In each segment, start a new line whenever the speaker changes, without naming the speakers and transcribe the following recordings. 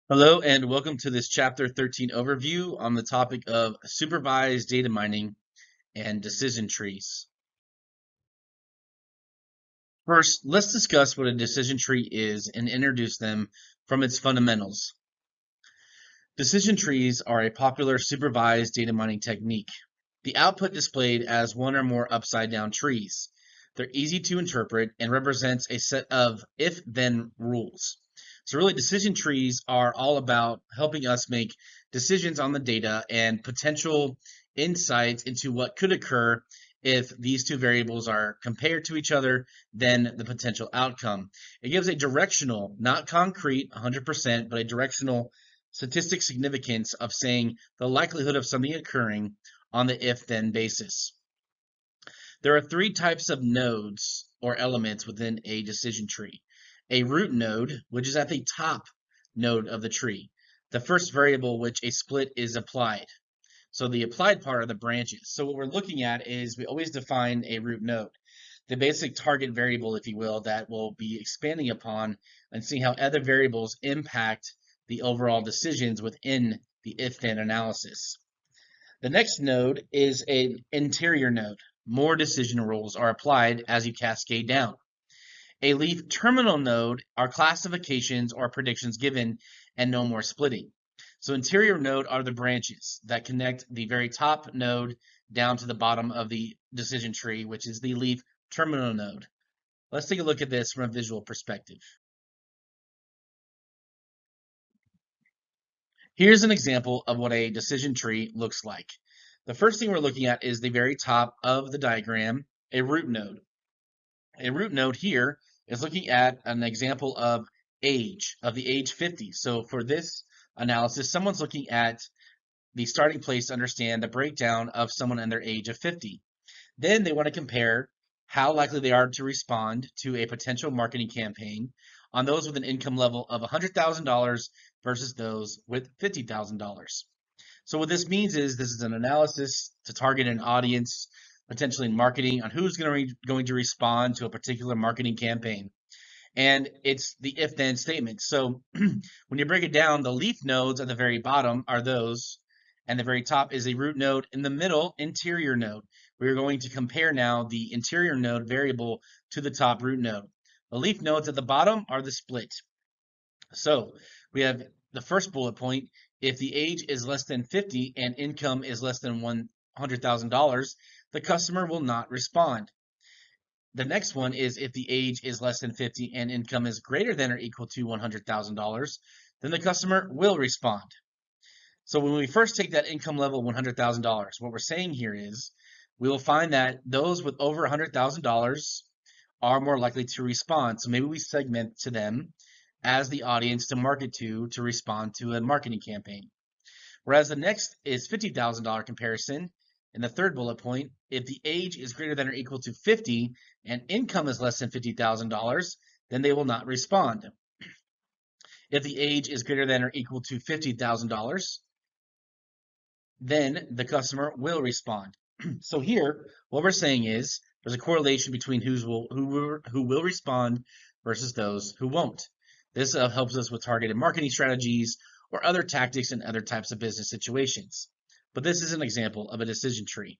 Hello and welcome to this Chapter 13 overview on the topic of supervised data mining and decision trees. First, let's discuss what a decision tree is and introduce them from its fundamentals. Decision trees are a popular supervised data mining technique. The output displayed as one or more upside-down trees. They're easy to interpret and represents a set of if-then rules. So really, decision trees are all about helping us make decisions on the data and potential insights into what could occur if these two variables are compared to each other, then the potential outcome. It gives a directional, not concrete 100%, but a directional statistic significance of saying the likelihood of something occurring on the if-then basis. There are three types of nodes or elements within a decision tree. A root node, which is at the top node of the tree, the first variable which a split is applied. So the applied part are the branches. So what we're looking at is we always define a root node, the basic target variable, if you will, that we'll be expanding upon and seeing how other variables impact the overall decisions within the if-then analysis. The next node is an interior node. More decision rules are applied as you cascade down. A leaf terminal node are classifications or predictions given and no more splitting. So interior node are the branches that connect the very top node down to the bottom of the decision tree, which is the leaf terminal node. Let's take a look at this from a visual perspective. Here's an example of what a decision tree looks like. The first thing we're looking at is the very top of the diagram, a root node. A root node here is looking at an example of the age 50. So for this analysis, someone's looking at the starting place to understand the breakdown of someone and their age of 50. Then they want to compare how likely they are to respond to a potential marketing campaign on those with an income level of $100,000 versus those with $50,000. So what this means is this is an analysis to target an audience, potentially in marketing, on who's going to respond to a particular marketing campaign. And it's the if-then statement. So when you break it down, the leaf nodes at the very bottom are those, and the very top is a root node. In the middle, interior node. We're going to compare now the interior node variable to the top root node. The leaf nodes at the bottom are the split. So we have the first bullet point. If the age is less than 50 and income is less than $100,000, the customer will not respond. The next one is if the age is less than 50 and income is greater than or equal to $100,000, then the customer will respond. So when we first take that income level $100,000, what we're saying here is we will find that those with over $100,000 are more likely to respond. So maybe we segment to them as the audience to market to respond to a marketing campaign. Whereas the next is $50,000 comparison. In the third bullet point, if the age is greater than or equal to 50 and income is less than $50,000, then they will not respond. If the age is greater than or equal to $50,000, then the customer will respond. So here, what we're saying is there's a correlation between who will respond versus those who won't. This helps us with targeted marketing strategies or other tactics in other types of business situations. But this is an example of a decision tree.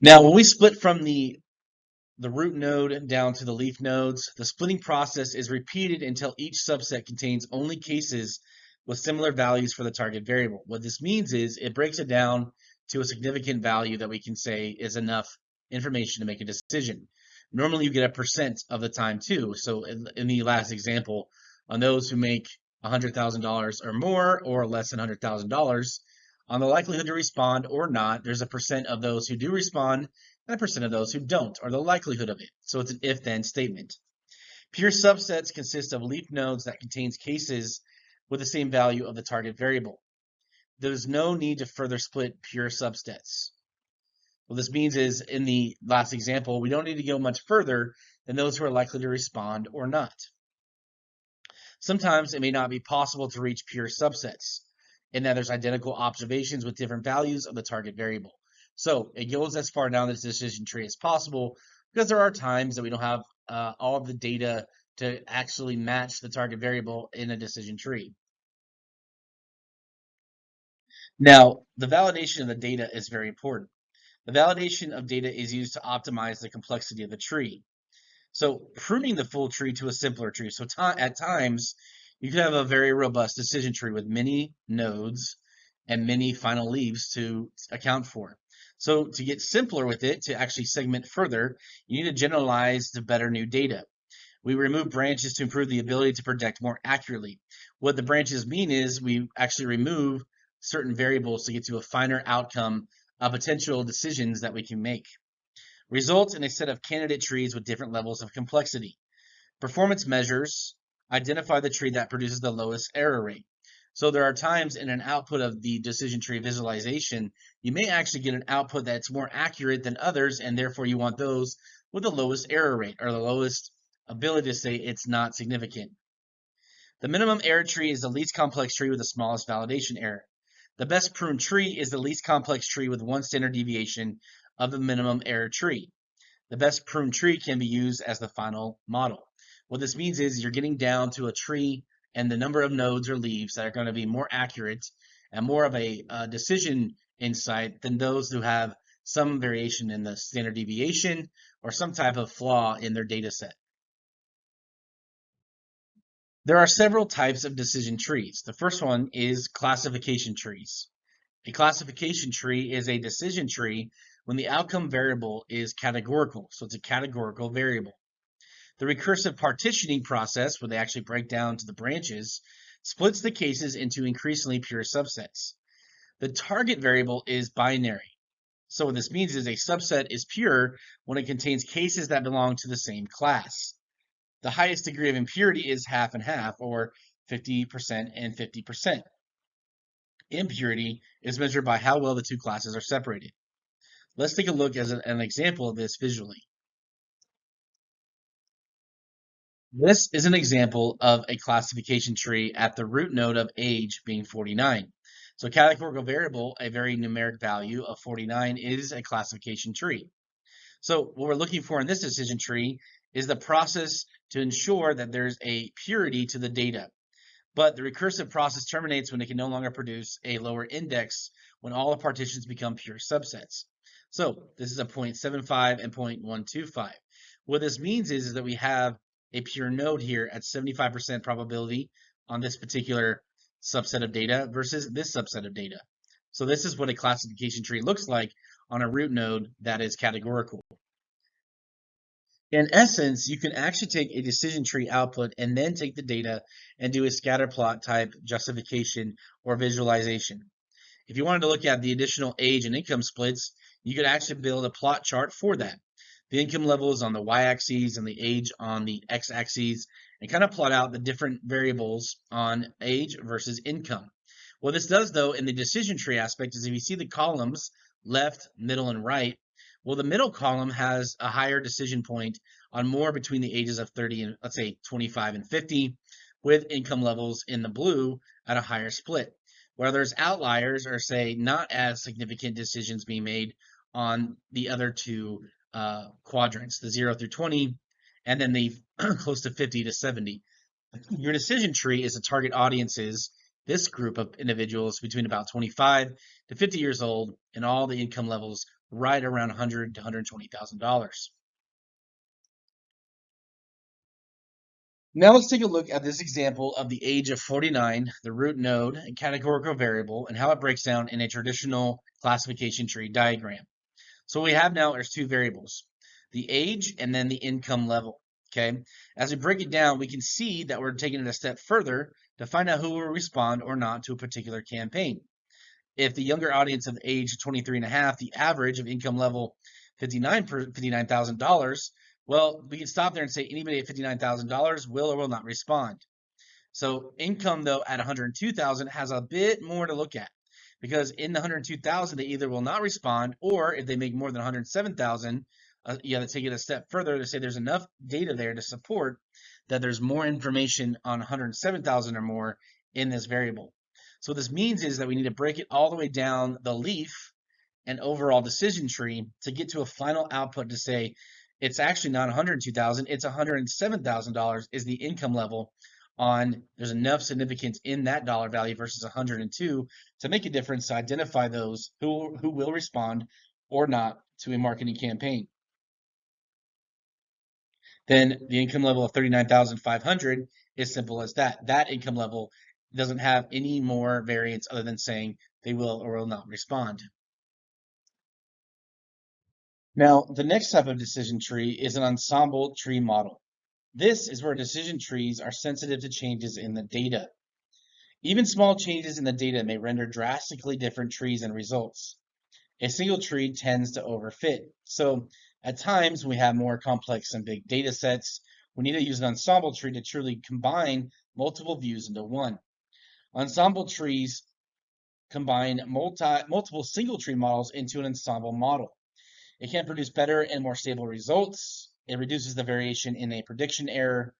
Now, when we split from the root node down to the leaf nodes, the splitting process is repeated until each subset contains only cases with similar values for the target variable. What this means is it breaks it down to a significant value that we can say is enough information to make a decision. Normally you get a percent of the time too. So in the last example, on those who make $100,000 or more or less than $100,000, on the likelihood to respond or not, there's a percent of those who do respond and a percent of those who don't, or the likelihood of it. So it's an if-then statement. Pure subsets consist of leaf nodes that contains cases with the same value of the target variable. There's no need to further split pure subsets. What this means is, in the last example, we don't need to go much further than those who are likely to respond or not. Sometimes it may not be possible to reach pure subsets, in that there's identical observations with different values of the target variable. So it goes as far down this decision tree as possible, because there are times that we don't have all of the data to actually match the target variable in a decision tree. Now, the validation of the data is very important. The validation of data is used to optimize the complexity of the tree. So pruning the full tree to a simpler tree. So at times, you could have a very robust decision tree with many nodes and many final leaves to account for. So to get simpler with it, to actually segment further, you need to generalize to better new data. We remove branches to improve the ability to predict more accurately. What the branches mean is we actually remove certain variables to get to a finer outcome of potential decisions that we can make. Results in a set of candidate trees with different levels of complexity. Performance measures identify the tree that produces the lowest error rate. So there are times in an output of the decision tree visualization, you may actually get an output that's more accurate than others, and therefore you want those with the lowest error rate or the lowest ability to say it's not significant. The minimum error tree is the least complex tree with the smallest validation error. The best pruned tree is the least complex tree with one standard deviation of the minimum error tree. The best pruned tree can be used as the final model. What this means is you're getting down to a tree and the number of nodes or leaves that are going to be more accurate and more of a decision insight than those who have some variation in the standard deviation or some type of flaw in their data set. There are several types of decision trees. The first one is classification trees. A classification tree is a decision tree when the outcome variable is categorical, so it's a categorical variable. The recursive partitioning process, where they actually break down to the branches, splits the cases into increasingly pure subsets. The target variable is binary. So what this means is a subset is pure when it contains cases that belong to the same class. The highest degree of impurity is half and half, or 50% and 50%. Impurity is measured by how well the two classes are separated. Let's take a look at an example of this visually. This is an example of a classification tree at the root node of age being 49. So categorical variable, a very numeric value of 49, is a classification tree. So what we're looking for in this decision tree is the process to ensure that there's a purity to the data. But the recursive process terminates when it can no longer produce a lower index when all the partitions become pure subsets. So this is a 0.75 and 0.125. What this means is that we have a pure node here at 75% probability on this particular subset of data versus this subset of data. So this is what a classification tree looks like on a root node that is categorical. In essence, you can actually take a decision tree output and then take the data and do a scatter plot type justification or visualization. If you wanted to look at the additional age and income splits, you could actually build a plot chart for that. The income levels on the y-axis and the age on the x-axis, and kind of plot out the different variables on age versus income. What this does, though, in the decision tree aspect is if you see the columns left, middle, and right, well, the middle column has a higher decision point on more between the ages of 30 and, let's say, 25 and 50, with income levels in the blue at a higher split. Where there's outliers or, say, not as significant decisions being made on the other two quadrants, the 0 through 20, and then the close to 50 to 70. Your decision tree is the target audiences, this group of individuals between about 25 to 50 years old, and all the income levels right around $100,000 to $120,000. Now let's take a look at this example of the age of 49, the root node and categorical variable, and how it breaks down in a traditional classification tree diagram. So what we have now is two variables, the age and then the income level. Okay, as we break it down, we can see that we're taking it a step further to find out who will respond or not to a particular campaign. If the younger audience of age 23 and a half, the average of income level $59,000, well, we can stop there and say anybody at $59,000 will or will not respond. So income, though, at $102,000 has a bit more to look at, because in the $102,000 they either will not respond, or if they make more than $107,000, you have to take it a step further to say there's enough data there to support that there's more information on $107,000 or more in this variable. So what this means is that we need to break it all the way down the leaf and overall decision tree to get to a final output to say it's actually not 102,000, it's $107,000 is the income level on there's enough significance in that dollar value versus 102 to make a difference to identify those who will respond or not to a marketing campaign. Then the income level of 39,500 is simple as that. That income level doesn't have any more variance other than saying they will or will not respond. Now, the next type of decision tree is an ensemble tree model. This is where decision trees are sensitive to changes in the data. Even small changes in the data may render drastically different trees and results. A single tree tends to overfit. So at times we have more complex and big data sets. We need to use an ensemble tree to truly combine multiple views into one. Ensemble trees combine multiple single tree models into an ensemble model. It can produce better and more stable results. It reduces the variation in a prediction error,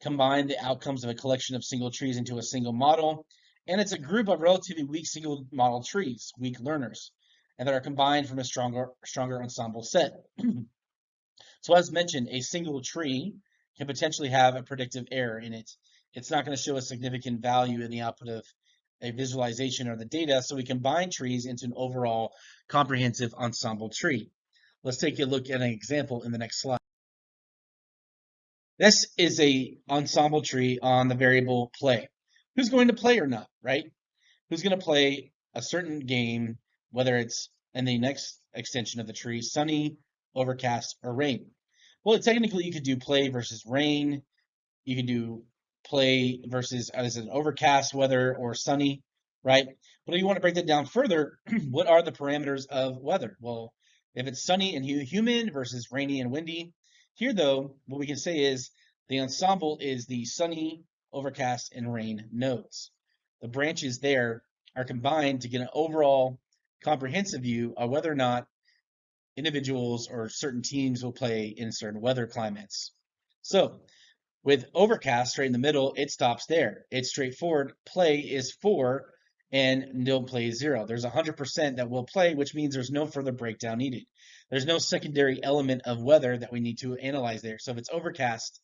combine the outcomes of a collection of single trees into a single model, and it's a group of relatively weak single model trees, weak learners, and that are combined from a stronger ensemble set. So as mentioned, a single tree can potentially have a predictive error in it. It's not going to show a significant value in the output of a visualization or the data, so we combine trees into an overall comprehensive ensemble tree. Let's take a look at an example in the next slide. This is a ensemble tree on the variable play. Who's going to play or not, right? Who's going to play a certain game, whether it's in the next extension of the tree, sunny, overcast, or rain. Well, technically you could do play versus rain. You could do play versus as an overcast weather or sunny, right? But if you want to break that down further, what are the parameters of weather? Well, if it's sunny and humid versus rainy and windy, here though, what we can say is the ensemble is the sunny, overcast, and rain nodes. The branches there are combined to get an overall comprehensive view of whether or not individuals or certain teams will play in certain weather climates. So with overcast right in the middle, it stops there. It's straightforward. Play is 4 and no play is 0. There's 100% that will play, which means there's no further breakdown needed. There's no secondary element of weather that we need to analyze there. So if it's overcast,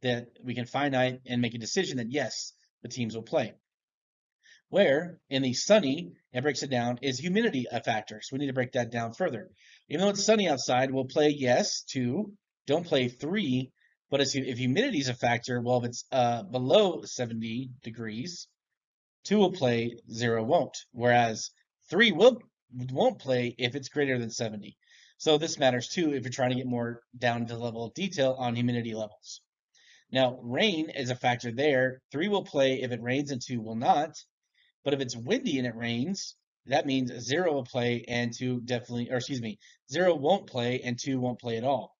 that we can finite and make a decision that yes, the teams will play. Where in the sunny, it breaks it down, is humidity a factor. So we need to break that down further. Even though it's sunny outside, we'll play yes, 2, don't play 3, but if humidity is a factor, well, if it's below 70 degrees, 2 will play, 0 won't. Whereas 3 won't play if it's greater than 70. So this matters too if you're trying to get more down to the level of detail on humidity levels. Now, rain is a factor there. 3 will play if it rains and 2 will not. But if it's windy and it rains, that means 0 will play and 2 definitely, or excuse me, 0 won't play and 2 won't play at all.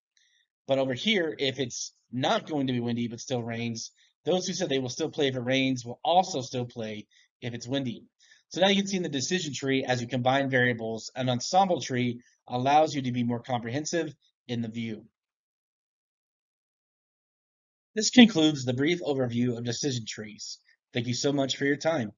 But over here, if it's not going to be windy but still rains, those who said they will still play if it rains will also still play if it's windy. So now you can see in the decision tree, as you combine variables, an ensemble tree allows you to be more comprehensive in the view. This concludes the brief overview of decision trees. Thank you so much for your time.